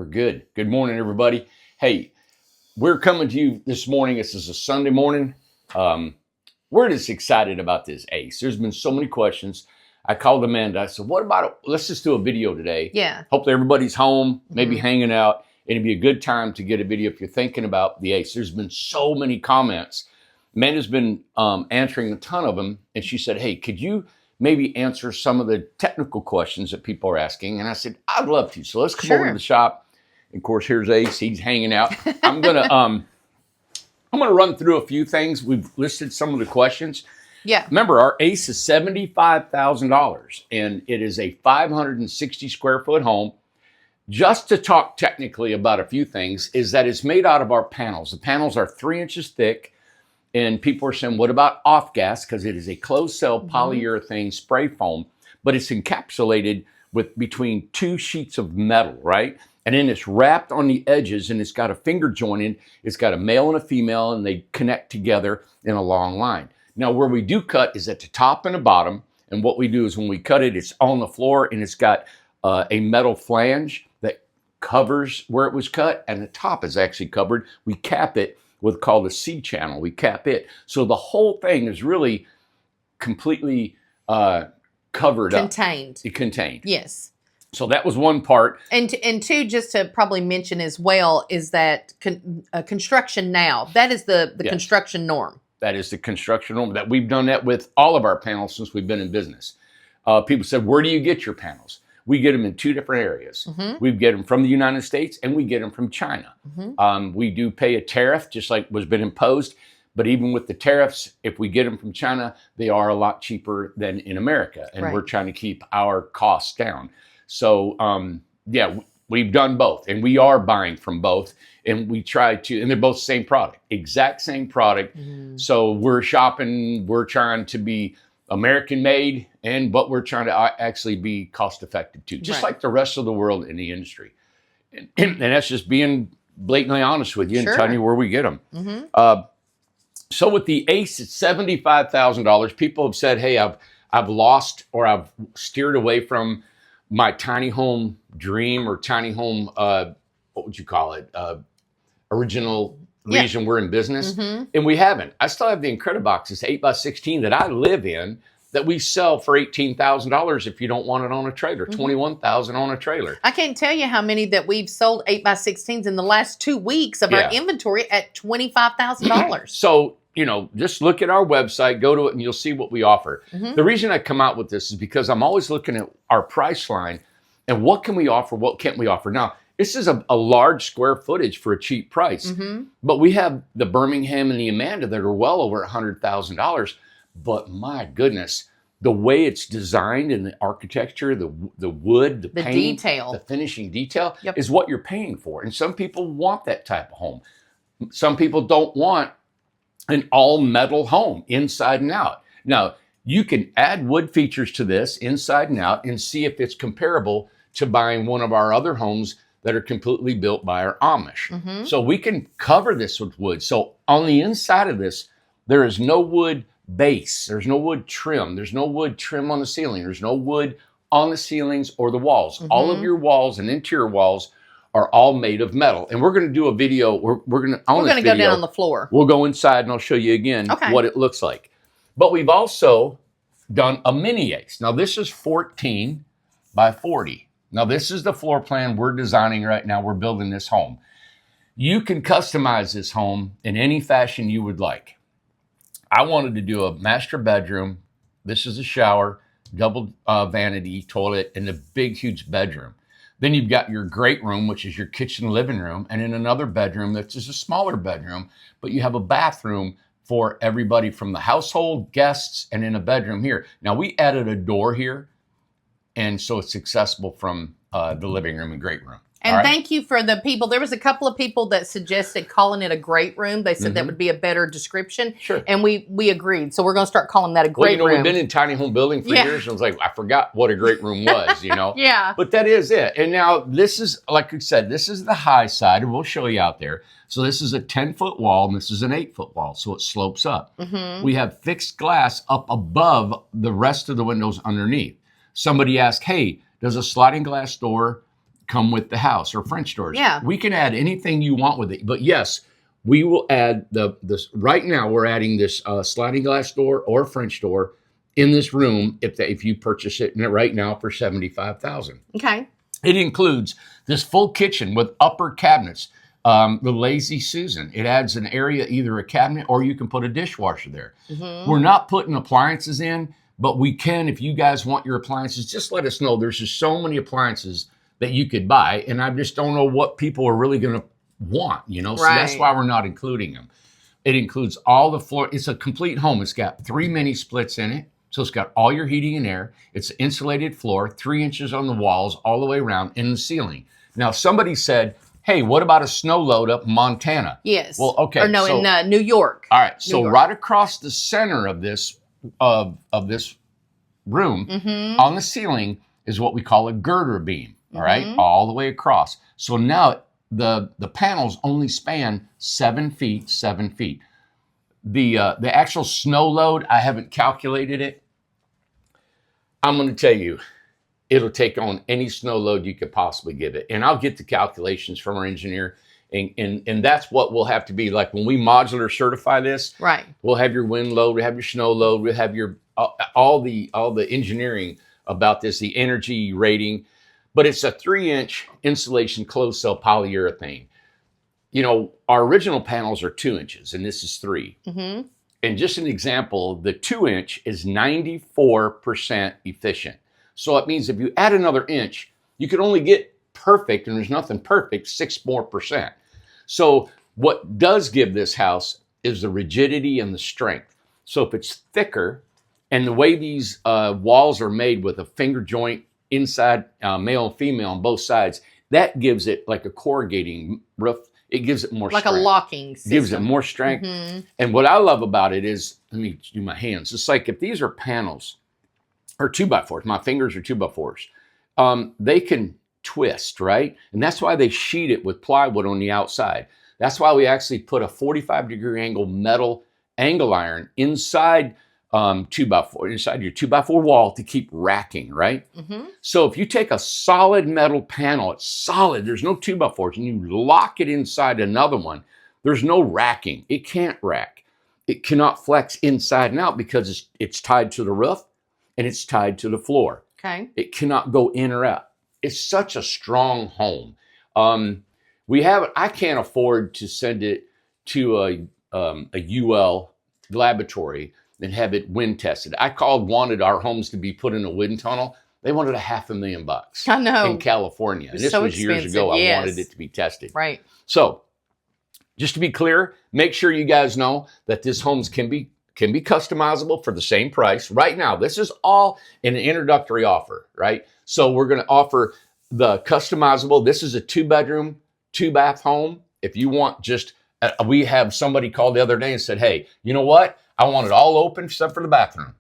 We're good. Good morning, everybody. Hey, we're coming to you this morning. This is a Sunday morning. We're just excited about this ACE. There's been so many questions. I called Amanda. I said, what about it? Let's just do a video today. Yeah. Hopefully everybody's home, maybe hanging out. It'd be a good time to get a video if you're thinking about the ACE. There's been so many comments. Amanda's been answering a ton of them. And she said, hey, could you maybe answer some of the technical questions that people are asking? And I said, I'd love to. So let's come over to the shop. And of course, here's Ace. He's hanging out. I'm gonna run through a few things. We've listed some of the questions. Yeah. Remember, our ACE is $75,000, and it is a 560 square foot home. Just to talk technically about a few things is that it's made out of our panels. The panels are 3 inches thick, and people are saying, what about off gas? Because it is a closed cell polyurethane spray foam, but it's encapsulated with between 2 sheets of metal, right? And then it's wrapped on the edges, and it's got a finger jointed. It's got a male and a female, and they connect together in a long line. Now, where we do cut is at the top and the bottom. And what we do is when we cut it, it's on the floor, and it's got a metal flange that covers where it was cut, and the top is actually covered. We cap it with called a C channel. We cap it. So the whole thing is really completely covered up. Contained. Yes. So that was one part. And two, just to probably mention as well, is that construction now, that is the construction norm. That is the construction norm. That we've done that with all of our panels since we've been in business. People said, where do you get your panels? We get them in 2 different areas. We get them from the United States, and we get them from China. We do pay a tariff, just like was been imposed. But even with the tariffs, if we get them from China, they are a lot cheaper than in America. And we're trying to keep our costs down. So, yeah, we've done both, and we are buying from both, and we try to, and they're both the same product, exact same product. So we're shopping, we're trying to be American made, but we're trying to actually be cost effective too, just like the rest of the world in the industry. And that's just being blatantly honest with you and telling you where we get them. So with the ACE, it's $75,000. People have said, hey, I've lost, or I've steered away from my tiny home dream, or tiny home, what would you call it? Original reason we're in business. And we haven't. I still have the Incrediboxes 8x16 that I live in that we sell for $18,000 if you don't want it on a trailer, $21,000 on a trailer. I can't tell you how many that we've sold 8x16s in the last 2 weeks of our inventory at $25,000. So, you know, just look at our website, go to it, and you'll see what we offer. The reason I come out with this is because I'm always looking at our price line and what can we offer, what can't we offer. Now, this is a large square footage for a cheap price, but we have the Birmingham and the Amanda that are well over $100,000. But my goodness, the way it's designed and the architecture, the wood, the paint, detail, the finishing detail is what you're paying for. And some people want that type of home. Some people don't want an all metal home inside and out. Now, you can add wood features to this inside and out and see if it's comparable to buying one of our other homes that are completely built by our Amish. So we can cover this with wood. So on the inside of this, there is no wood base. There's no wood trim. There's no wood trim on the ceiling. There's no wood on the ceilings or the walls. All of your walls and interior walls are all made of metal. And we're going to do a video. We're going to go down on the floor. We'll go inside and I'll show you again what it looks like. But we've also done a mini ACE. Now this is 14 by 40. Now this is the floor plan we're designing right now. We're building this home. You can customize this home in any fashion you would like. I wanted to do a master bedroom. This is a shower, double vanity toilet, and a big, huge bedroom. Then you've got your great room, which is your kitchen living room, and in another bedroom that's just a smaller bedroom, but you have a bathroom for everybody from the household, guests, and in a bedroom here. Now, we added a door here, and so it's accessible from the living room and great room. And thank you for the people. There was a couple of people that suggested calling it a great room. They said that would be a better description. And we agreed. So we're going to start calling that a great room. We've been in tiny home building for years. And I was like, I forgot what a great room was, you know? But that is it. And now this is, like I said, this is the high side. And we'll show you out there. So this is a 10-foot wall, and this is an 8-foot wall. So it slopes up. We have fixed glass up above the rest of the windows underneath. Somebody asked, hey, does a sliding glass door come with the house, or French doors. Yeah. We can add anything you want with it. But yes, we will add this. Right now, we're adding this sliding glass door or French door in this room if you purchase it right now for $75,000. Okay. It includes this full kitchen with upper cabinets. The Lazy Susan. It adds an area, either a cabinet or you can put a dishwasher there. We're not putting appliances in, but we can, if you guys want your appliances, just let us know. There's just so many appliances that you could buy, and I just don't know what people are really going to want, So that's why we're not including them. It includes all the floor. It's a complete home. It's got 3 mini splits in it. So it's got all your heating and air. It's an insulated floor, 3 inches on the walls, all the way around, in the ceiling. Now, somebody said, hey, what about a snow load up in Montana? Yes. Well, okay. Or no, so, in New York. All right. So right across the center of this this room, on the ceiling, is what we call a girder beam. All right, all the way across. So now the panels only span 7 feet, 7 feet. The actual snow load, I haven't calculated it. I'm going to tell you, it'll take on any snow load you could possibly give it. And I'll get the calculations from our engineer. And that's what we'll have to be like when we modular certify this. Right. We'll have your wind load, we'll have your snow load, we'll have your all the engineering about this, the energy rating. But it's a 3-inch insulation closed cell polyurethane. Our original panels are 2 inches, and this is 3. And just an example, the 2-inch is 94% efficient. So it means if you add another inch, you could only get perfect, and there's nothing perfect, 6% more. So what does give this house is the rigidity and the strength. So if it's thicker, and the way these walls are made with a finger joint inside, male and female on both sides, that gives it like a corrugating roof. It gives it more like strength. A locking system. Gives it more strength. And what I love about it is, let me do my hands. It's like if these are panels or 2x4s, my fingers are 2x4s, they can twist, right? And that's why they sheet it with plywood on the outside. That's why we actually put a 45-degree angle metal angle iron inside 2x4, inside your 2x4 wall to keep racking, right? So if you take a solid metal panel, it's solid, there's no 2x4s, and you lock it inside another one, there's no racking. It can't rack. It cannot flex inside and out because it's tied to the roof and it's tied to the floor. Okay. It cannot go in or out. It's such a strong home. I can't afford to send it to a UL laboratory and have it wind tested. I wanted our homes to be put in a wind tunnel. They wanted $500,000. I know. In California. And this so was years ago. Yes. I wanted it to be tested. Right. So just to be clear, make sure you guys know that this homes can be customizable for the same price. Right now, this is all in an introductory offer, right? So we're going to offer the customizable. This is a 2-bedroom, 2-bath home. If you want we have somebody called the other day and said, hey, you know what? I want it all open except for the bathroom.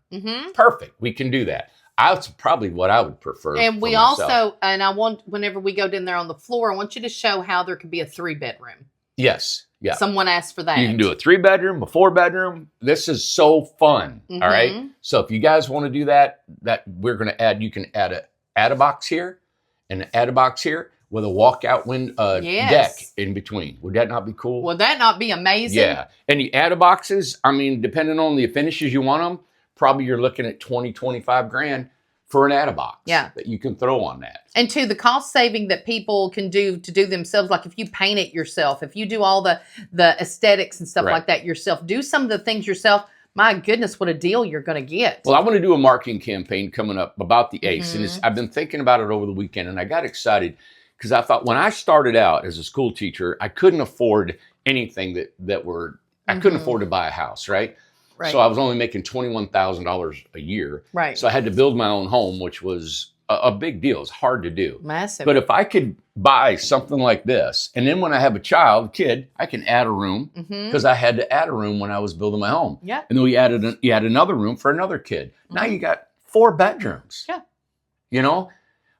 Perfect. We can do that. That's probably what I would prefer. And we also, and I want, whenever we go down there on the floor, I want you to show how there could be a 3-bedroom. Yes. Yeah. Someone asked for that. You can do a 3-bedroom, a 4-bedroom. This is so fun. All right. So if you guys want to do that we're going to add, you can add a box here and add a box here with a walkout deck in between. Would that not be cool? Would that not be amazing? Yeah. And the add boxes, I mean, depending on the finishes you want them, probably you're looking at $20,000-$25,000 for an add box that you can throw on that. And to the cost saving that people can do to do themselves, like if you paint it yourself, if you do all the aesthetics and stuff like that yourself, do some of the things yourself. My goodness, what a deal you're going to get. Well, I want to do a marketing campaign coming up about the ACE. And I've been thinking about it over the weekend, and I got excited because I thought when I started out as a school teacher, I couldn't afford anything I couldn't afford to buy a house, right? So I was only making $21,000 a year. Right. So I had to build my own home, which was a big deal. It's hard to do. Massive. But if I could buy something like this, and then when I have a kid, I can add a room because I had to add a room when I was building my home. Yeah. And then you add another room for another kid. Now you got 4 bedrooms. Yeah.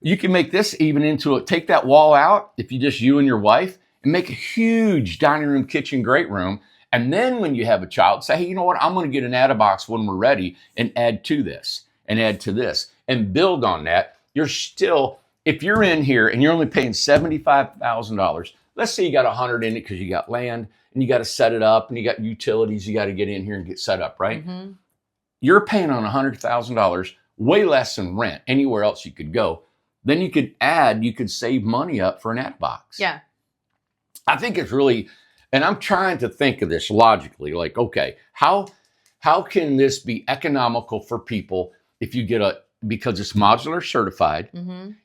You can make this even take that wall out, if you and your wife, and make a huge dining room, kitchen, great room. And then when you have a child, say, hey, you know what? I'm going to get an add box when we're ready and add to this and add to this and build on that. You're still if you're in here and you're only paying $75,000, let's say you got 100 in it because you got land and you got to set it up and you got utilities you got to get in here and get set up, right? Mm-hmm. You're paying on $100,000, way less than rent anywhere else you could go. Then you could save money up for an ad box. Yeah. I think it's really, and I'm trying to think of this logically, like, okay, how can this be economical for people if you get because it's modular certified,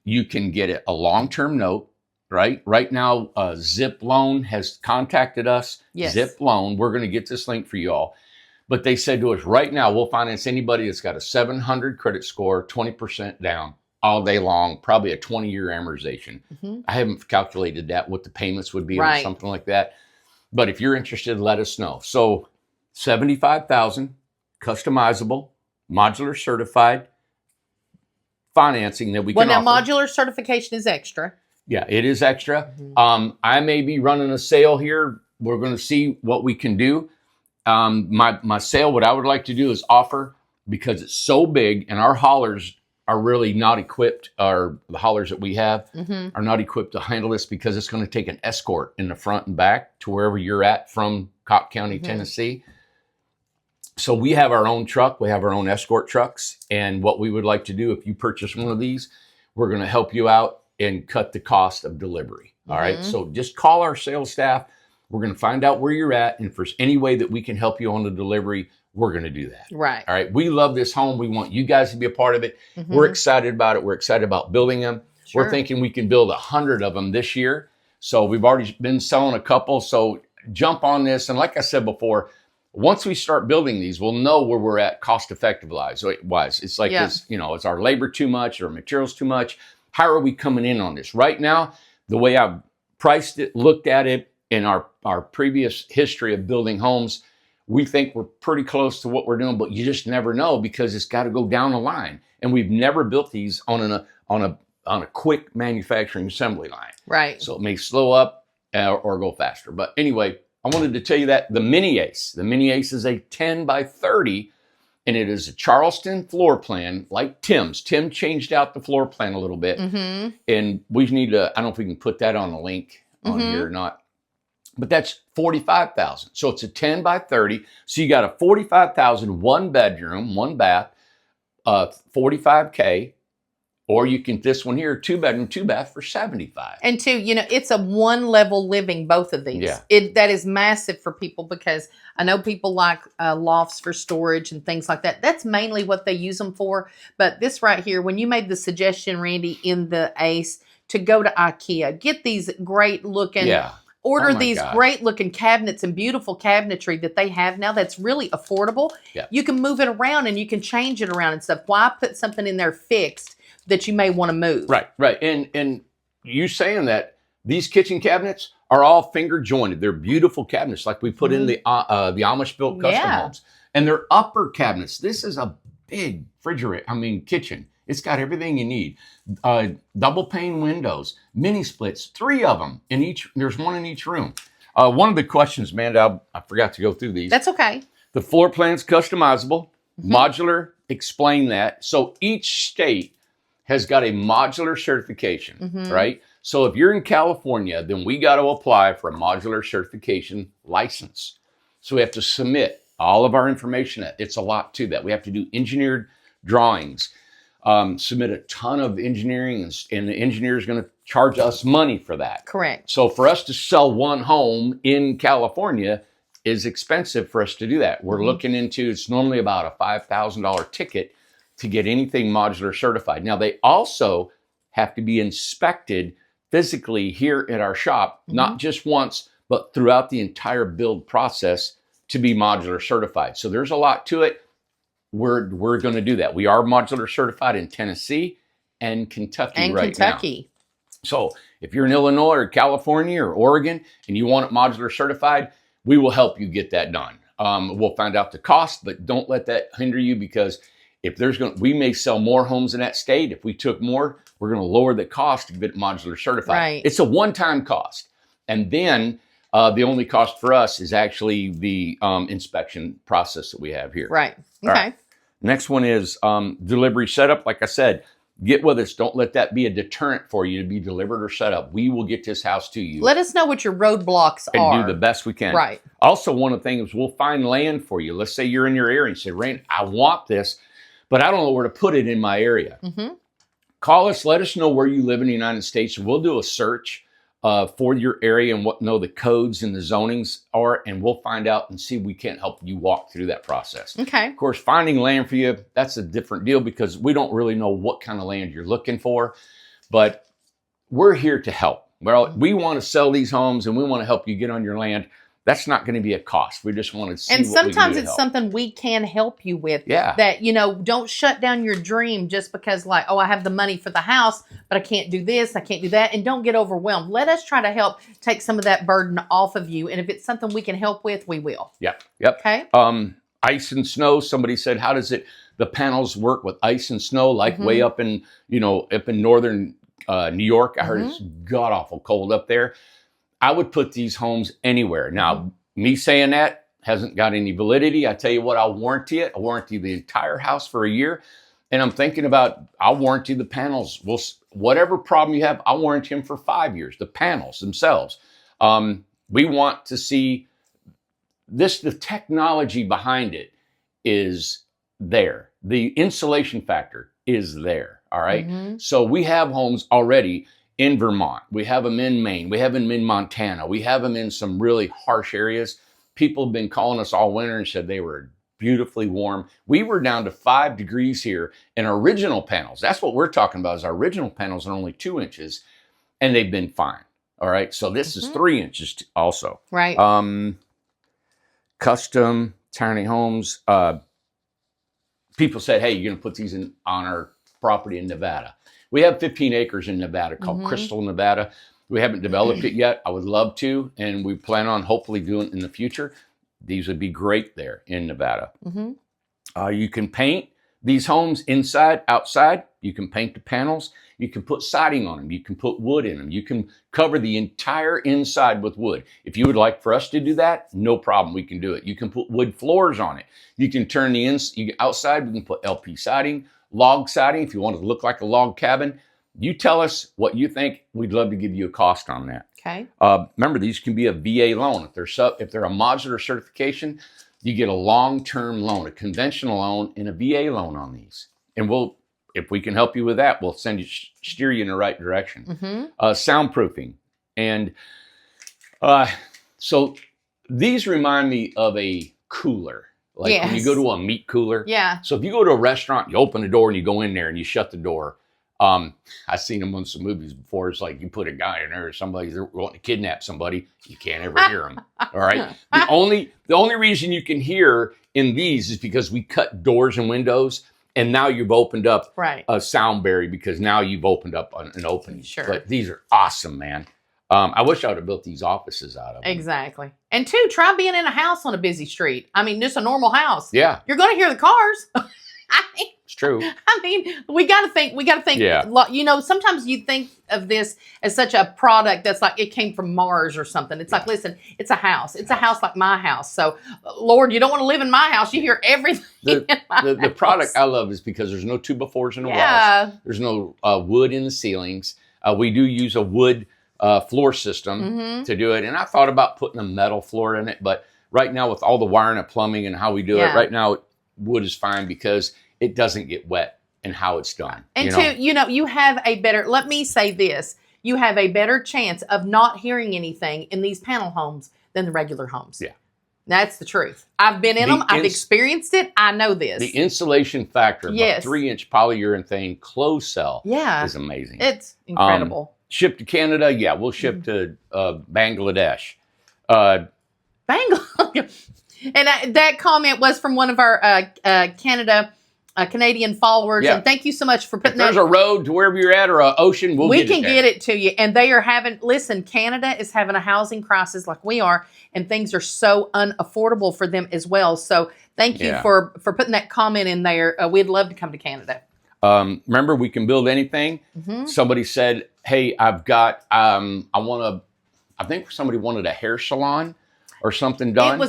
you can get it a long-term note, right? Right now, Zip Loan has contacted us. Yes. Zip Loan, we're going to get this link for you all. But they said to us, right now, we'll finance anybody that's got a 700 credit score, 20% down all day long, probably a 20-year amortization. I haven't calculated that, what the payments would be or something like that. But if you're interested, let us know. So $75,000, customizable, modular certified, financing that we can offer. Now modular certification is extra. Yeah, it is extra. I may be running a sale here. We're going to see what we can do. My sale, what I would like to do is offer, because it's so big and our haulers are really not equipped, or the haulers that we have are not equipped to handle this, because it's going to take an escort in the front and back to wherever you're at from Cobb County, Tennessee. So we have our own truck. We have our own escort trucks. And what we would like to do, if you purchase one of these, we're going to help you out and cut the cost of delivery. All right. So just call our sales staff. We're going to find out where you're at. And if there's any way that we can help you on the delivery, we're going to do that. Right. All right. We love this home. We want you guys to be a part of it. We're excited about it. We're excited about building them. We're thinking we can build 100 of them this year. So we've already been selling a couple. So jump on this. And like I said before, once we start building these, we'll know where we're at cost effective wise. It's like this, is our labor too much or materials too much? How are we coming in on this? Right now, the way I've priced it, looked at it in our previous history of building homes, we think we're pretty close to what we're doing, but you just never know, because it's got to go down the line. And we've never built these on a quick manufacturing assembly line. Right. So it may slow up or go faster. But anyway, I wanted to tell you that the Mini Ace. The Mini Ace is a 10 by 30, and it is a Charleston floor plan like Tim's. Tim changed out the floor plan a little bit, and we need to, I don't know if we can put that on the link on here or not, but that's $45,000. So it's a 10 by 30. So you got a $45,000, one bedroom, one bath, $45K. Or you can, this one here, 2-bedroom, 2-bath for $75,000. And it's a one level living, both of these. Yeah. That is massive for people, because I know people like lofts for storage and things like that. That's mainly what they use them for. But this right here, when you made the suggestion, Randy, in the Ace, to go to IKEA, get these great looking, order these great looking cabinets and beautiful cabinetry that they have now that's really affordable. Yeah. You can move it around and you can change it around and stuff. Why put something in there fixed that you may want to move? Right. And you saying that these kitchen cabinets are all finger jointed. They're beautiful cabinets, like we put in the Amish built custom homes. And they're upper cabinets. This is a big kitchen. It's got everything you need. Double pane windows, mini splits, 3 of them in each. There's one in each room. One of the questions, Amanda, I forgot to go through these. That's okay. The floor plan's customizable, modular. Explain that. So each state has got a modular certification, right? So if you're in California, then we got to apply for a modular certification license. So we have to submit all of our information. It's a lot to that. We have to do engineered drawings, submit a ton of engineering, and the engineer is going to charge us money for that. Correct. So for us to sell one home in California is expensive for us to do that. We're looking into, it's normally about a $5,000 ticket to get anything modular certified. Now, they also have to be inspected physically here at our shop, not just once, but throughout the entire build process to be modular certified. So there's a lot to it. We're going to do that. We are modular certified in Tennessee and Kentucky now. So if you're in Illinois or California or Oregon and you want it modular certified, we will help you get that done. We'll find out the cost, but don't let that hinder you, because if we may sell more homes in that state. If we took more, we're going to lower the cost to get it modular certified. Right. It's a one-time cost. And then the only cost for us is actually the inspection process that we have here. Right. Okay. All right. Next one is delivery setup. Like I said, get with us. Don't let that be a deterrent for you to be delivered or set up. We will get this house to you. Let us know what your roadblocks are. And do the best we can. Right. Also, one of the things, we'll find land for you. Let's say you're in your area and say, Rain, I want this, but I don't know where to put it in my area. Call us. Let us know where you live in the United States. We'll do a search for your area and what the codes and the zonings are, and we'll find out and see if we can't help you walk through that process. Okay. Of course, finding land for you, that's a different deal because we don't really know what kind of land you're looking for, but we're here to help. Well, we want to sell these homes and we want to help you get on your land. That's not going to be a cost. We just want to see. And what we can sometimes do to it's help. something we can help you with. Yeah. That, don't shut down your dream just because I have the money for the house, but I can't do this, I can't do that. And don't get overwhelmed. Let us try to help take some of that burden off of you. And if it's something we can help with, we will. Yep. Okay. Ice and snow. Somebody said, how does the panels work with ice and snow? Like way up in, up in northern New York. I heard it's god awful cold up there. I would put these homes anywhere. Now, me saying that hasn't got any validity. I tell you what, I'll warranty it. I'll warranty the entire house for a year. And I'm thinking about, I'll warranty the panels. Whatever problem you have, I'll warranty them for 5 years, the panels themselves. We want to see this, the technology behind it is there. The insulation factor is there, all right? So we have homes already in Vermont. We have them in Maine. We have them in Montana. We have them in some really harsh areas. People have been calling us all winter and said they were beautifully warm. We were down to 5 degrees here in our original panels. That's what we're talking about, is our original panels are only 2 inches and they've been fine. All right. So this is 3 inches also. Right. Custom tiny homes. People said, hey, you're going to put these on our property in Nevada. We have 15 acres in Nevada called Crystal, Nevada. We haven't developed it yet. I would love to, and we plan on hopefully doing it in the future. These would be great there in Nevada. You can paint these homes inside, outside. You can paint the panels. You can put siding on them. You can put wood in them. You can cover the entire inside with wood. If you would like for us to do that, no problem. We can do it. You can put wood floors on it. You can turn the outside. We can put LP siding, log siding, if you want it to look like a log cabin. You tell us what you think. We'd love to give you a cost on that. Okay. Remember, these can be a VA loan. If they're a modular certification, you get a long-term loan, a conventional loan, and a VA loan on these. And if we can help you with that, we'll steer you in the right direction. Soundproofing. And so these remind me of a cooler. Like when you go to a meat cooler. Yeah. So if you go to a restaurant, you open the door and you go in there and you shut the door. I've seen them on some movies before. It's like you put a guy in there, somebody's wanting to kidnap somebody. You can't ever hear them. All right. The only reason you can hear in these is because we cut doors and windows, and now you've opened up a sound barrier because now you've opened up an opening. Sure. But these are awesome, man. I wish I would have built these offices out of them. Exactly. And 2, try being in a house on a busy street. I mean, just a normal house. Yeah. You're going to hear the cars. It's true. I mean, we got to think. Yeah. Sometimes you think of this as such a product that's like it came from Mars or something. It's like, listen, it's a house. It's a house like my house. So, Lord, you don't want to live in my house. You hear everything. The product I love is because there's no 2x4s in the walls. There's no wood in the ceilings. We do use a wood floor system to do it. And I thought about putting a metal floor in it, but right now with all the wiring and plumbing and how we do it, right now wood is fine because it doesn't get wet in how it's done. And you have a better, let me say this, you have a better chance of not hearing anything in these panel homes than the regular homes. Yeah. That's the truth. I've been in them. I've experienced it. I know this. The insulation factor of a 3-inch polyurethane closed cell is amazing. It's incredible. Ship to Canada, we'll ship to Bangladesh. Bangladesh. And that comment was from one of our Canadian followers. And thank you so much for putting that. If there's a road to wherever you're at or an ocean, we can get it to you. And they are Canada is having a housing crisis like we are, and things are so unaffordable for them as well. So thank you for putting that comment in there. We'd love to come to Canada. Remember, we can build anything. Somebody said, hey, I've got, I think somebody wanted a hair salon or something done.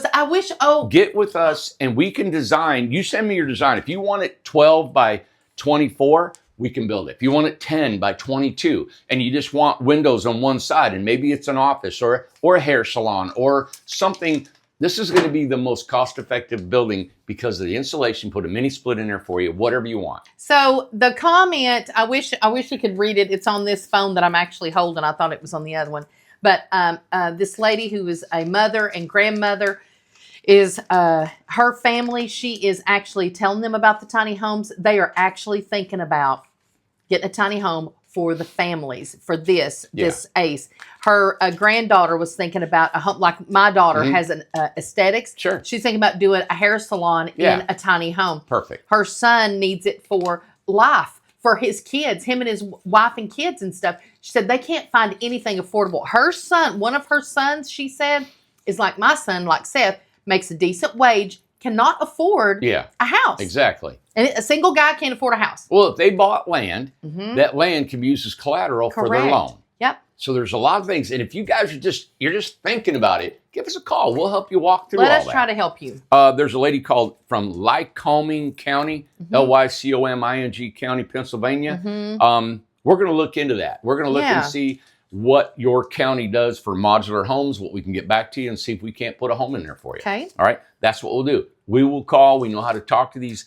Get with us and we can design. You send me your design. If you want it 12 by 24, we can build it. If you want it 10 by 22 and you just want windows on one side and maybe it's an office or a hair salon or something, this is going to be the most cost-effective building because of the insulation. Put a mini split in there for you, whatever you want. So the comment, I wish you could read it. It's on this phone that I'm actually holding. I thought it was on the other one. But this lady who is a mother and grandmother is her family. She is actually telling them about the tiny homes. They are actually thinking about getting a tiny home for the families, for this ACE. Her granddaughter was thinking about a home, like my daughter has an aesthetics. Sure. She's thinking about doing a hair salon in a tiny home. Perfect. Her son needs it for life, for his kids, him and his wife and kids and stuff. She said they can't find anything affordable. Her son, one of her sons, she said, is like my son, like Seth, makes a decent wage, cannot afford a house. Exactly. And a single guy can't afford a house. Well, if they bought land, that land can be used as collateral for their loan. Yep. So there's a lot of things. And if you guys are you're just thinking about it, give us a call. We'll help you walk through all that. Let us try to help you. There's a lady called from Lycoming County, Lycoming County, Pennsylvania. We're going to look into that. We're going to look and see what your county does for modular homes, what we can get back to you and see if we can't put a home in there for you. Okay. All right. That's what we'll do. We will call. We know how to talk to these,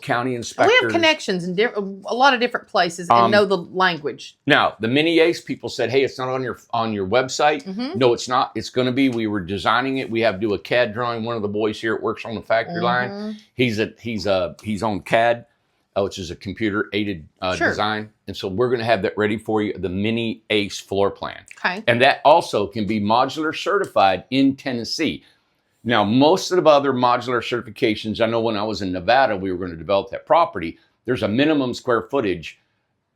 county inspectors. We have connections in a lot of different places and know the language. Now, the mini ACE, people said, hey, it's not on your website. No, it's not. It's going to be. We were designing it. We have to do a CAD drawing. One of the boys here works on the factory line. He's on CAD, which is a computer aided design. And so we're going to have that ready for you, the mini ACE floor plan. Okay. And that also can be modular certified in Tennessee. Now, most of the other modular certifications, I know when I was in Nevada, we were going to develop that property. There's a minimum square footage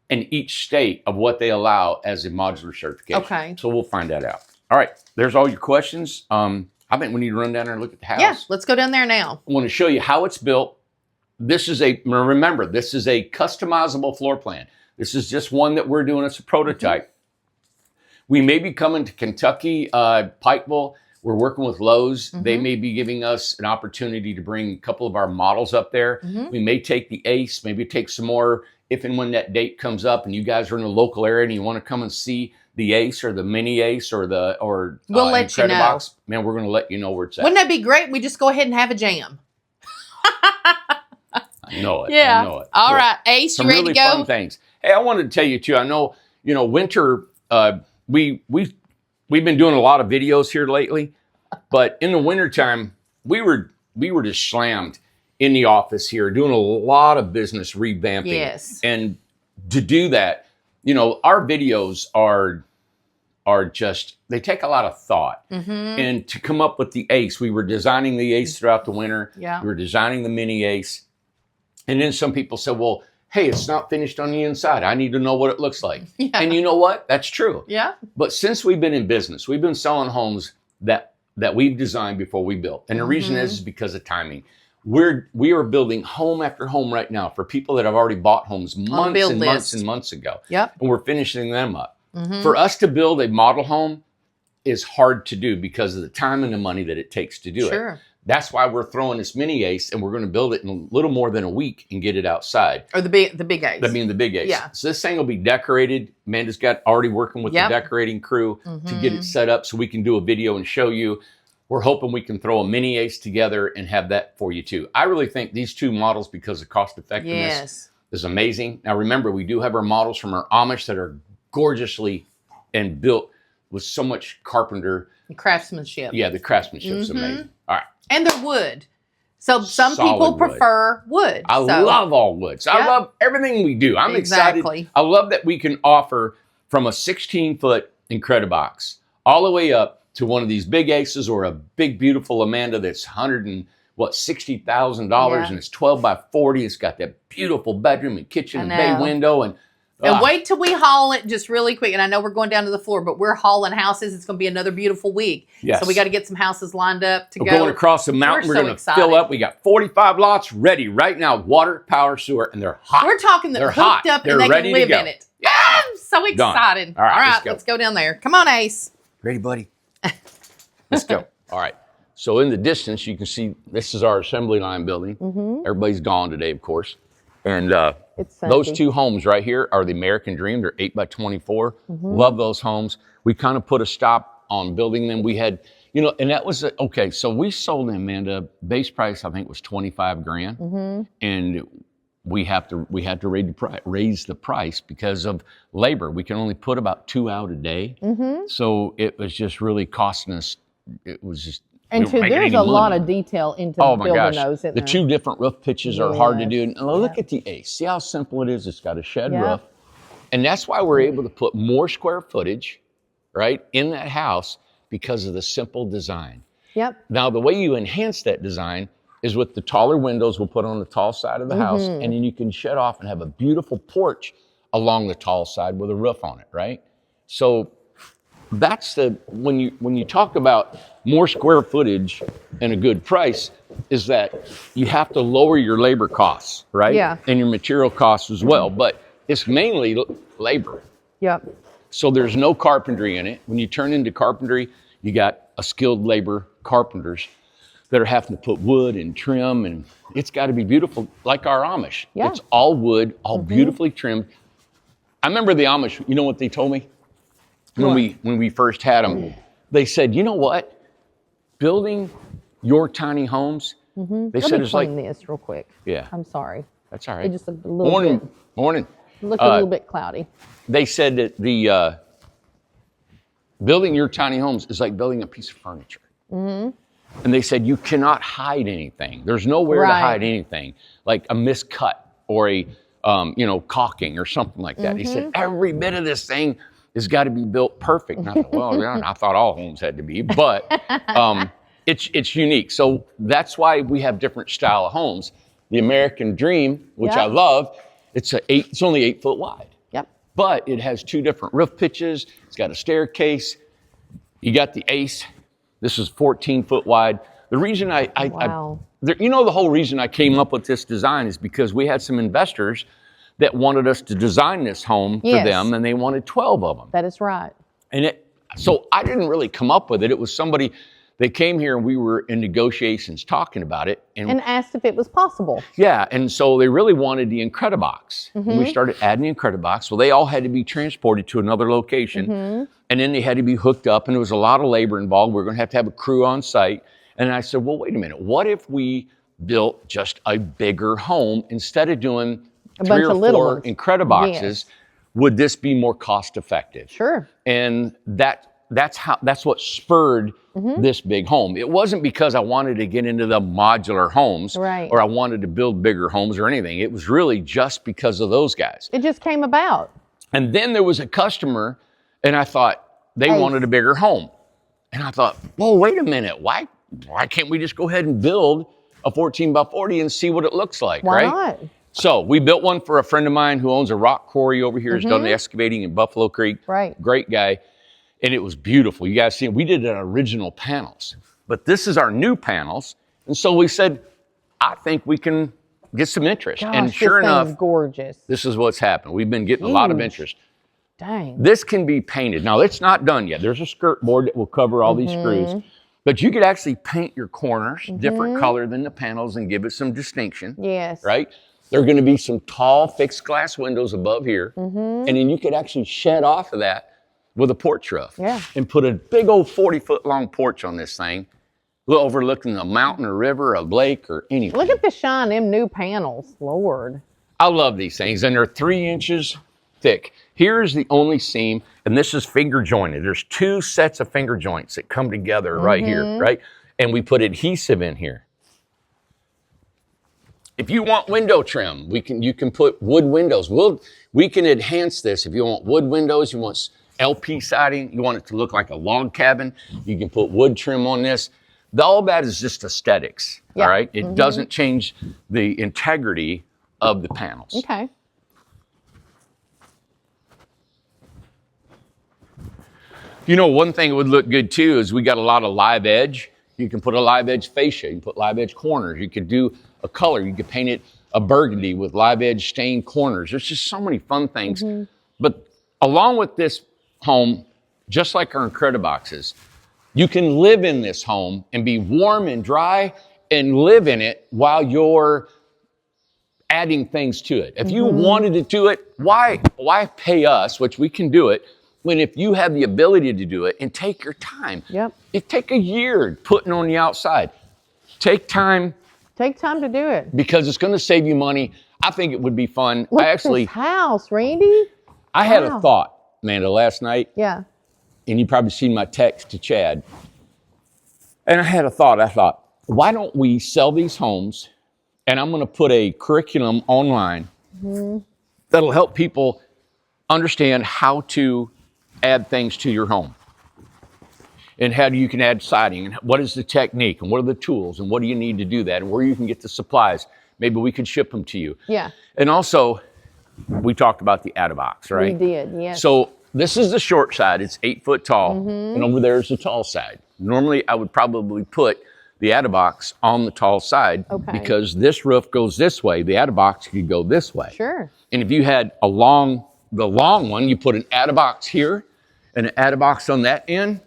in each state of what they allow as a modular certification. Okay. So we'll find that out. All right. There's all your questions. I think we need to run down there and look at the house. Yeah, let's go down there now. I want to show you how it's built. Remember, this is a customizable floor plan. This is just one that we're doing. It's a prototype. We may be coming to Kentucky, Pikeville. We're working with Lowe's. They may be giving us an opportunity to bring a couple of our models up there. We may take the ACE, maybe take some more if and when that date comes up and you guys are in the local area and you want to come and see the ACE or the mini ACE or we'll let you know. Box, man, we're going to let you know where it's at. Wouldn't that be great? We just go ahead and have a jam. I know it. Yeah. I know it. All right, Ace, Some you ready really to go? fun things. Hey, I wanted to tell you too. I know, winter. We've been doing a lot of videos here lately, but in the wintertime, we were just slammed in the office here, doing a lot of business revamping. Yes. And to do that, our videos are just, they take a lot of thought. And to come up with the ACE, we were designing the ACE throughout the winter. Yeah. We were designing the mini ACE. And then some people said, well, hey, it's not finished on the inside. I need to know what it looks like. Yeah. And you know what? That's true. Yeah. But since we've been in business, we've been selling homes that we've designed before we built. And the reason is because of timing. We are building home after home right now for people that have already bought homes months and months and months ago. Yep. And we're finishing them up. For us to build a model home is hard to do because of the time and the money that it takes to do it. That's why we're throwing this mini ACE and we're going to build it in a little more than a week and get it outside. Or the big ACE. I mean, the big ACE. Yeah. So this thing will be decorated. Amanda's already working with the decorating crew to get it set up so we can do a video and show you. We're hoping we can throw a mini ACE together and have that for you too. I really think these two models, because of cost effectiveness, is amazing. Now remember, we do have our models from our Amish that are gorgeously and built with so much carpenter. Craftsmanship. Yeah, the craftsmanship's amazing. All right. And they're wood. So some Solid people wood. prefer wood. I love all woods. I love everything we do. I'm excited. I love that we can offer from a 16-foot Incredibox all the way up to one of these big ACEs or a big, beautiful Amanda that's $60,000 and it's 12 by 40. It's got that beautiful bedroom and kitchen and bay window and wait till we haul it just really quick. And I know we're going down to the floor, but we're hauling houses. It's going to be another beautiful week. Yes. So we got to get some houses lined up to go. We're going across the mountain. We're going to fill up. We got 45 lots ready right now. Water, power, sewer, and they're hot. We're talking they're hooked up and they can live in it. Yeah. I'm so excited. All right, let's go down there. Come on, Ace. Ready, buddy? Let's go. All right. So in the distance, you can see this is our assembly line building. Everybody's gone today, of course. And It's those sunky. 2 homes right here are the American Dream. They're 8 by 24. Love those homes. We kind of put a stop on building them. We had, and that was, okay, so we sold them, Amanda, base price, I think was 25 grand. And we had to raise the price because of labor. We can only put about 2 out a day. So it was just really costing us, it was just, and there's a lot of detail into building those. The 2 different roof pitches are hard to do. And look at the Ace. See how simple it is? It's got a shed roof. And that's why we're able to put more square footage, right, in that house because of the simple design. Now, the way you enhance that design is with the taller windows we'll put on the tall side of the house, and then you can shut off and have a beautiful porch along the tall side with a roof on it, right? So that's when you talk about more square footage and a good price, is that you have to lower your labor costs, right? Yeah. And your material costs as well, but it's mainly labor. So there's no carpentry in it. When you turn into carpentry, you got a skilled labor carpenters that are having to put wood and trim, and it's got to be beautiful, like our Amish. It's all wood, all beautifully trimmed. I remember the Amish, you know what they told me? When we first had them, they said, you know what? Building your tiny homes, they said it's like this real quick. Yeah. I'm sorry. That's all right. It just looked a little bit. Morning. Looked a little bit cloudy. They said that the building your tiny homes is like building a piece of furniture. And they said you cannot hide anything. There's nowhere to hide anything, like a miscut or a caulking or something like that. He said every bit of this thing has got to be built perfect. And I thought, well, yeah, I thought all homes had to be, but it's unique. So that's why we have different style of homes. The American Dream, which I love, it's only 8 foot wide. But it has 2 different roof pitches. It's got a staircase. You got the Ace. This is 14 foot wide. The reason the whole reason I came up with this design is because we had some investors that wanted us to design this home for them, and they wanted 12 of them. That is right. And so I didn't really come up with it. It was somebody that came here, and we were in negotiations talking about it. And asked if it was possible. Yeah, and so they really wanted the Incredibox. And we started adding the Incredibox. Well, they all had to be transported to another location. And then they had to be hooked up, and there was a lot of labor involved. We were going to have a crew on site. And I said, well, wait a minute. What if we built just a bigger home instead of doing 3 or 4 Incrediboxes? Would this be more cost effective? Sure. And that's what spurred this big home. It wasn't because I wanted to get into the modular homes or I wanted to build bigger homes or anything. It was really just because of those guys. It just came about. And then there was a customer, and I thought they wanted a bigger home. And I thought, well, wait a minute. Why can't we just go ahead and build a 14 by 40 and see what it looks like, Why not? So we built one for a friend of mine who owns a rock quarry over here. He's done the excavating in Buffalo Creek. Great guy. And it was beautiful. You guys see, we did it on original panels. But this is our new panels. And so we said, I think we can get some interest. Gosh, and sure enough, gorgeous. This is what's happened. We've been getting a lot of interest. Dang. This can be painted. Now, it's not done yet. There's a skirt board that will cover all these screws. But you could actually paint your corners different color than the panels and give it some distinction. Right? There are going to be some tall fixed glass windows above here. And then you could actually shed off of that with a porch roof. And put a big old 40-foot long porch on this thing, overlooking a mountain or river, a lake, or anything. Look at the shine, them new panels, Lord. I love these things, and they're 3 inches thick. Here's the only seam, and this is finger jointed. There's 2 sets of finger joints that come together right here, right? And we put adhesive in here. If you want window trim, you can put wood windows. We can enhance this. If you want wood windows, you want LP siding, you want it to look like a log cabin, you can put wood trim on this. All that is just aesthetics, all right? It doesn't change the integrity of the panels. Okay. One thing that would look good too is we got a lot of live edge. You can put a live edge fascia, you can put live edge corners, you could do a color, you could paint it a burgundy with live edge stained corners. There's just so many fun things. But along with this home, just like our Incrediboxes, you can live in this home and be warm and dry and live in it while you're adding things to it. If you wanted to do it, why pay us, which we can do it, when if you have the ability to do it and take your time. Yep. It take a year putting on the outside. Take time. Take time to do it. Because it's going to save you money. I think it would be fun. Look at this house, Randy. I had a thought, Amanda, last night. Yeah. And you probably seen my text to Chad. And I had a thought. I thought, why don't we sell these homes? And I'm going to put a curriculum online that'll help people understand how to add things to your home. And how you can add siding, and what is the technique, and what are the tools, and what do you need to do that, and where you can get the supplies. Maybe we could ship them to you. Yeah. And also, we talked about the add-a-box, right? We did, yes. So this is the short side. It's 8 foot tall, and over there is the tall side. Normally, I would probably put the add-a-box on the tall side because this roof goes this way. The add-a-box could go this way. Sure. And if you had the long one, you put an add-a-box here and an add-a-box on that end,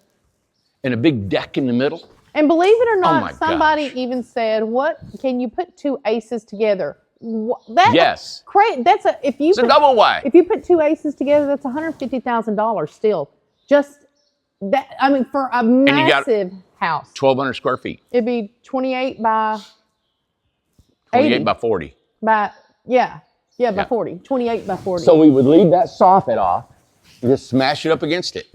and a big deck in the middle. And believe it or not, my somebody even said, "What can you put two aces together?" That's yes. Great. It's a double wide. If you put two aces together, that's $150,000 still. Just that. I mean, for a massive house, 1,200 square feet. It'd be 28 by 28 80. by 40. By 40. 28 by 40. So we would leave that soffit off and just smash it up against it.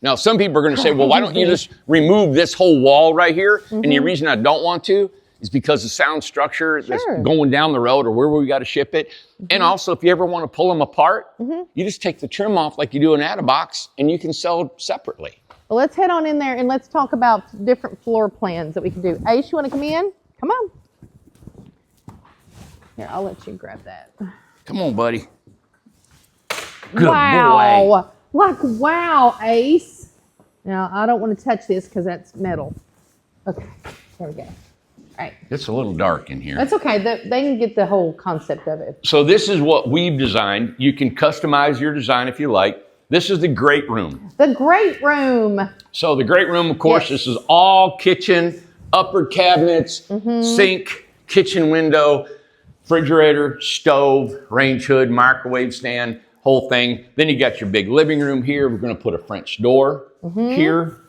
Now, some people are going to say, well, why don't you just remove this whole wall right here? And the reason I don't want to is because the sound structure that's going down the road or where we got to ship it. And also, if you ever want to pull them apart, you just take the trim off like you do an add-a-box, and you can sell it separately. Well, let's head on in there and let's talk about different floor plans that we can do. Ace, you want to come in? Come on. Here, I'll let you grab that. Come on, buddy. Good wow. boy. Like, wow, Ace. Now, I don't want to touch this because that's metal. Okay, there we go. All right. It's a little dark in here. That's okay. They can get the whole concept of it. So this is what we've designed. You can customize your design if you like. This is the great room. The great room. So the great room, of course, this is all kitchen, upper cabinets, sink, kitchen window, refrigerator, stove, range hood, microwave stand, whole thing. Then you got your big living room here. We're going to put a French door here.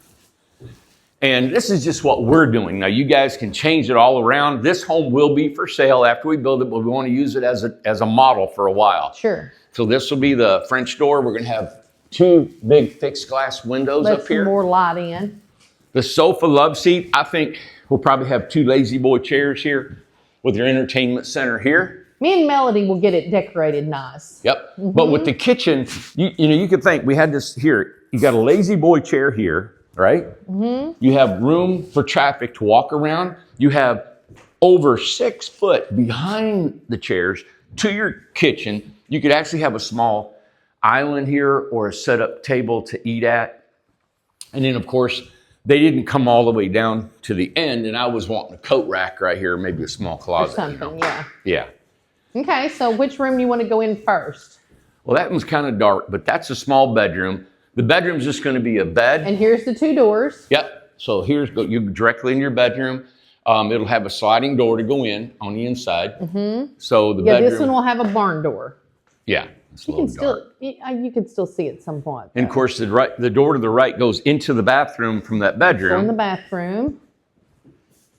And this is just what we're doing. Now, you guys can change it all around. This home will be for sale after we build it, but we want to use it as a model for a while. Sure. So this will be the French door. We're going to have 2 big fixed glass windows up here. Let some more light in. The sofa love seat, I think we'll probably have 2 lazy boy chairs here with your entertainment center here. Me and Melody will get it decorated nice. Yep. But with the kitchen, you could think we had this here. You got a lazy boy chair here, right? You have room for traffic to walk around. You have over 6 foot behind the chairs to your kitchen. You could actually have a small island here or a set-up table to eat at. And then, of course, they didn't come all the way down to the end, and I was wanting a coat rack right here, maybe a small closet. Or something, yeah. Yeah. Okay, so which room do you want to go in first? Well, that one's kind of dark, but that's a small bedroom. The bedroom's just going to be a bed. And here's the 2 doors. Yep. So you're directly in your bedroom. It'll have a sliding door to go in on the inside. So the bedroom. This one will have a barn door. Yeah. It's a little dark. You can still see it at some point. And of course, the door to the right goes into the bathroom from that bedroom. From the bathroom.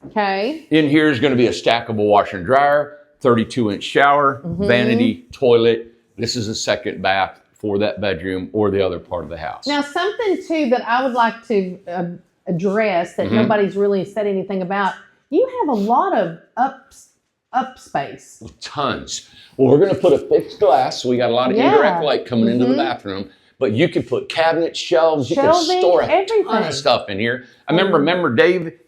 Okay. In here is going to be a stackable washer and dryer, 32-inch shower, vanity, toilet. This is a second bath for that bedroom or the other part of the house. Now, something too that I would like to address that nobody's really said anything about. You have a lot of up space. Tons. Well, we're going to put a fixed glass, so we got a lot of indirect light coming into the bathroom. But you can put cabinets, shelves, you can store a ton of stuff in here. I remember David,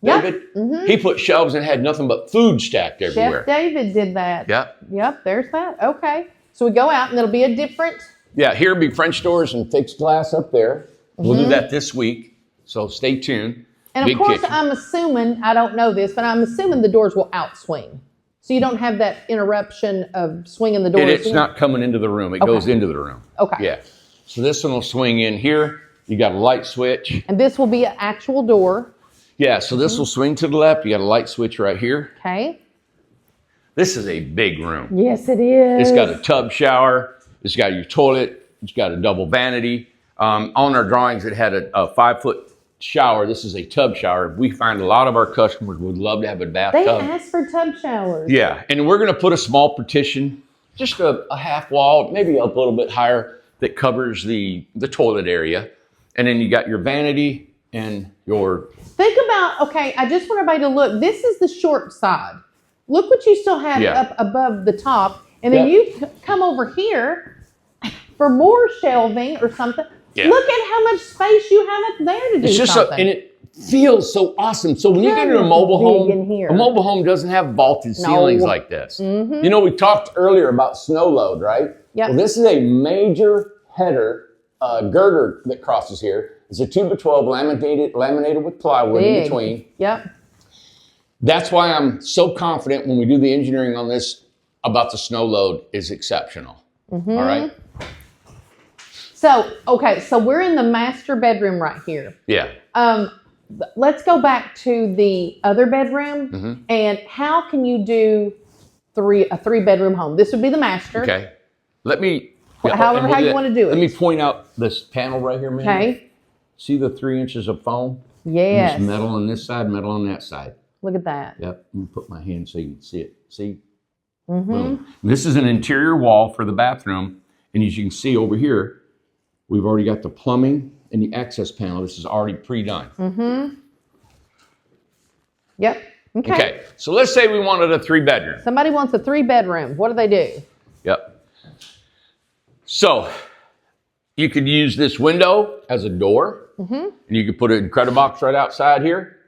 he put shelves and had nothing but food stacked everywhere. Chef David did that. Yep, there's that. Okay. So we go out and it'll be a different. Yeah, here will be French doors and fixed glass up there. We'll do that this week, so stay tuned. And of course, I'm assuming, I don't know this, but I'm assuming the doors will outswing. So you don't have that interruption of swinging the doors. It's not coming into the room. It goes into the room. Okay. Yeah. So this one will swing in here. You got a light switch. And this will be an actual door. Yeah, so this will swing to the left. You got a light switch right here. Okay. This is a big room. Yes, it is. It's got a tub shower. It's got your toilet. It's got a double vanity. On our drawings, it had a 5-foot shower. This is a tub shower. We find a lot of our customers would love to have a bathtub. They ask for tub showers. Yeah, and we're going to put a small partition, just a half wall, maybe a little bit higher, that covers the toilet area. And then you got your vanity and your... Think about, okay, I just want everybody to look. This is the short side. Look what you still have up above the top. And then you come over here for more shelving or something. Yeah. Look at how much space you have up there to do something. And it feels so awesome. So when you get in a mobile home doesn't have vaulted ceilings like this. Mm-hmm. You know, we talked earlier about snow load, right? Yeah. Well, this is a major header girder that crosses here. It's a 2x12 laminated with plywood in between. Yep. That's why I'm so confident when we do the engineering on this about the snow load is exceptional. Mm-hmm. All right. So, okay, so we're in the master bedroom right here. Yeah. Let's go back to the other bedroom. Mm-hmm. And how can you do a 3-bedroom home? This would be the master. Okay. How you want to do it. Let me point out this panel right here, man. Okay. See the 3 inches of foam? Yes. There's metal on this side, metal on that side. Look at that. Yep. Let me put my hand so you can see it. See? Mm-hmm. Boom. This is an interior wall for the bathroom. And as you can see over here, we've already got the plumbing and the access panel. This is already pre-done. Mm-hmm. Yep. Okay. So let's say we wanted a 3-bedroom. Somebody wants a 3-bedroom. What do they do? Yep. So you could use this window as a door. Mm-hmm. And you could put an Incredibox right outside here.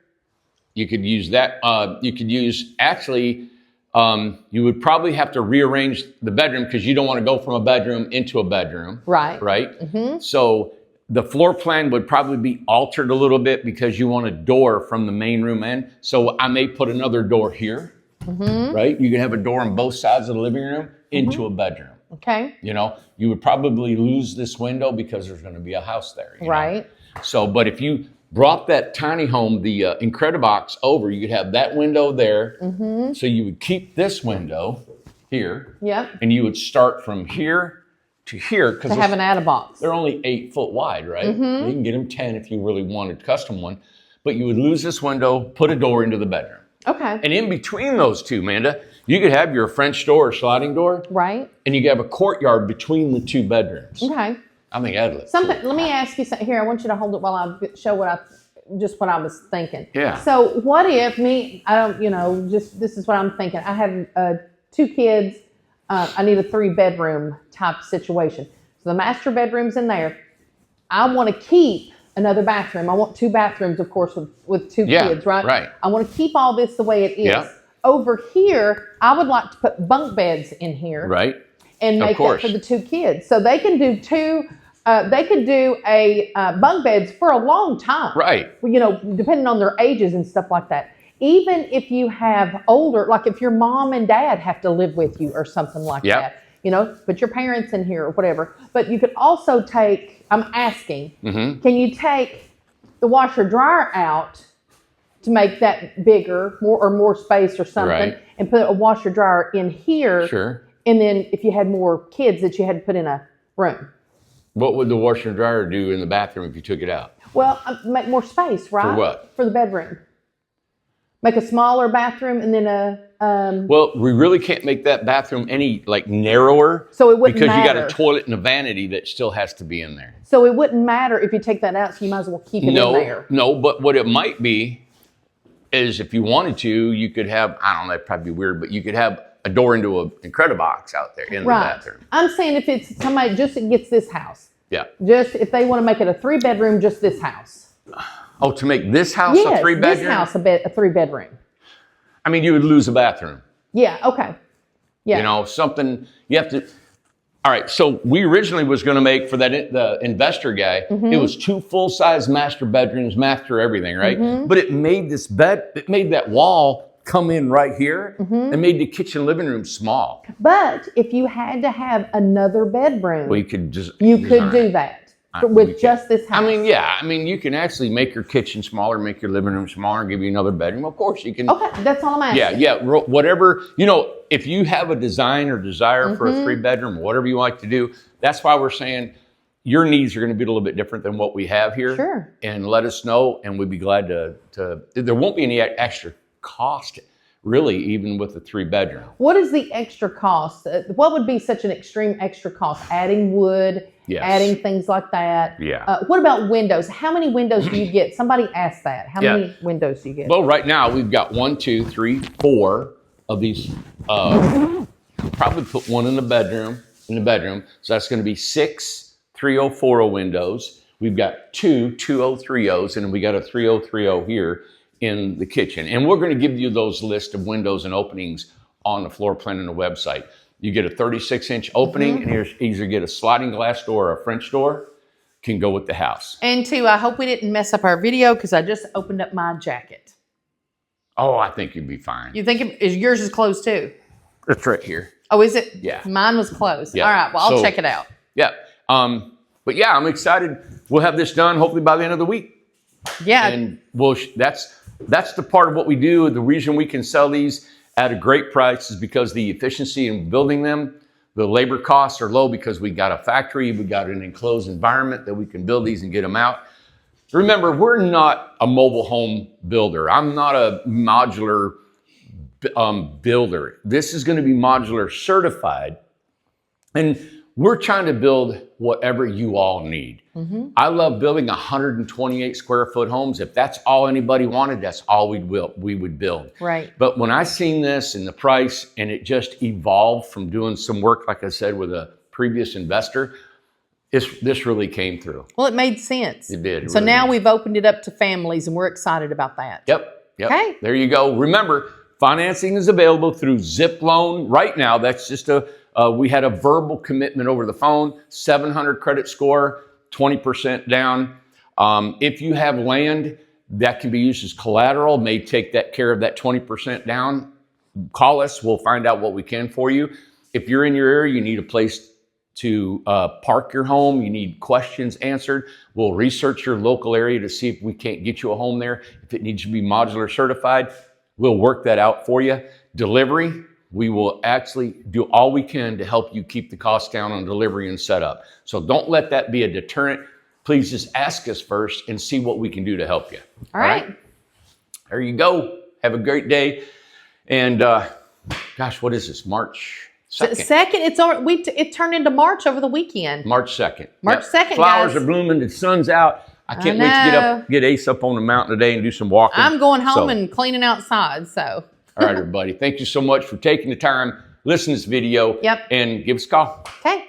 You could use that. You could use, actually, you would probably have to rearrange the bedroom because you don't want to go from a bedroom into a bedroom. Right. Right? Mm-hmm. So the floor plan would probably be altered a little bit because you want a door from the main room in. So I may put another door here. Mm-hmm. Right? You can have a door on both sides of the living room into a bedroom. Okay. You know, you would probably lose this window because there's going to be a house there. Right. Know? So, but if you brought that tiny home, the Incredibox over, you could have that window there. Mm-hmm. So you would keep this window here. Yep. And you would start from here to here. To have an add-a-box. They're only 8 foot wide, right? Mm-hmm. You can get them 10 if you really wanted a custom one. But you would lose this window, put a door into the bedroom. Okay. And in between those two, Amanda, you could have your French door or sliding door. Right. And you could have a courtyard between the 2 bedrooms. Okay. I think that'd look something. cool. Let me ask you something. Here, I want you to hold it while I show what I was thinking. Yeah. So what if this is what I'm thinking. I have 2 kids. I need a 3-bedroom type situation. So the master bedroom's in there. I want to keep another bathroom. I want 2 bathrooms, of course, with 2 kids, right? Right. I want to keep all this the way it is. Yeah. Over here, I would like to put bunk beds in here. Right. And make that for the 2 kids. So they can do bunk beds for a long time. Right. You know, depending on their ages and stuff like that. Even if you have older, like if your mom and dad have to live with you or something like that. You know, put your parents in here or whatever. But you could also take, I'm asking, can you take the washer dryer out to make that bigger, more space or something, and put a washer dryer in here? Sure. And then if you had more kids that you had to put in a room. What would the washer and dryer do in the bathroom if you took it out? Well, make more space, right? For what? For the bedroom. Make a smaller bathroom and then Well, we really can't make that bathroom any narrower. So it wouldn't because matter. You got a toilet and a vanity that still has to be in there. So it wouldn't matter if you take that out, so you might as well keep it in there. No, but what it might be is if you wanted to, you could have, I don't know, that'd probably be weird, but you could have a door into an Incredibox out there in the bathroom. I'm saying if it's somebody just gets this house. Yeah. Just if they want to make it a 3-bedroom, just this house. Oh, to make this house a 3-bedroom? This house a 3-bedroom. I mean, you would lose a bathroom. Yeah, okay. Yeah. You know, something, you have to, all right, so we originally was going to make for the investor guy, it was 2 full-size master bedrooms, master everything, right? But it made that wall come in right here and made the kitchen living room small. But if you had to have another bedroom, well, you could just do that. with just this house. I mean, yeah. I mean, you can actually make your kitchen smaller, make your living room smaller, and give you another bedroom. Of course, you can. Okay, that's all I'm asking. Yeah. Whatever, if you have a design or desire for a 3-bedroom, whatever you like to do, that's why we're saying your needs are going to be a little bit different than what we have here. Sure. And let us know, and we'd be glad to there won't be any extra cost, really, even with the 3-bedroom. What is the extra cost? What would be such an extreme extra cost? Adding wood, adding things like that. Yeah. What about windows? How many windows do you get? Somebody asked that. How many windows do you get? Well, right now we've got 1, 2, 3, 4 of these. Probably put one in the bedroom. So that's going to be 6 3040 windows. We've got 2 2030s, and we got a 3030 here in the kitchen. And we're going to give you those list of windows and openings on the floor plan and the website. You get a 36-inch opening, and you either get a sliding glass door or a French door, can go with the house. And 2, I hope we didn't mess up our video because I just opened up my jacket. Oh, I think you'd be fine. You think yours is closed too? It's right here. Oh, is it? Yeah. Mine was closed. Yeah. All right, well, I'll check it out. Yeah. But yeah, I'm excited. We'll have this done hopefully by the end of the week. Yeah. And that's the part of what we do. The reason we can sell these at a great price is because the efficiency in building them, the labor costs are low because we got a factory, we got an enclosed environment that we can build these and get them out. Remember, we're not a mobile home builder. I'm not a modular builder. This is going to be modular certified. And we're trying to build whatever you all need. I love building 128 square foot homes. If that's all anybody wanted, that's all we would build. Right. But when I seen this and the price, and it just evolved from doing some work, like I said, with a previous investor, this really came through. Well, it made sense. It did. So now we've opened it up to families, and we're excited about that. Yep. Okay. There you go. Remember, financing is available through Zip Loan right now. That's just we had a verbal commitment over the phone, 700 credit score, 20% down. If you have land that can be used as collateral, may take care of that 20% down. Call us. We'll find out what we can for you. If you're in your area, you need a place to park your home, you need questions answered, we'll research your local area to see if we can't get you a home there. If it needs to be modular certified, we'll work that out for you. Delivery, we will actually do all we can to help you keep the cost down on delivery and setup. So don't let that be a deterrent. Please just ask us first and see what we can do to help you. All right. There you go. Have a great day. And gosh, what is this? March 2nd. It turned into March over the weekend. March 2nd. March 2nd, Flowers guys. are blooming. The sun's out. I can't wait to get Ace up on the mountain today and do some walking. I'm going home and cleaning outside. So. All right, everybody. Thank you so much for taking the time, listen to this video, and give us a call. Okay.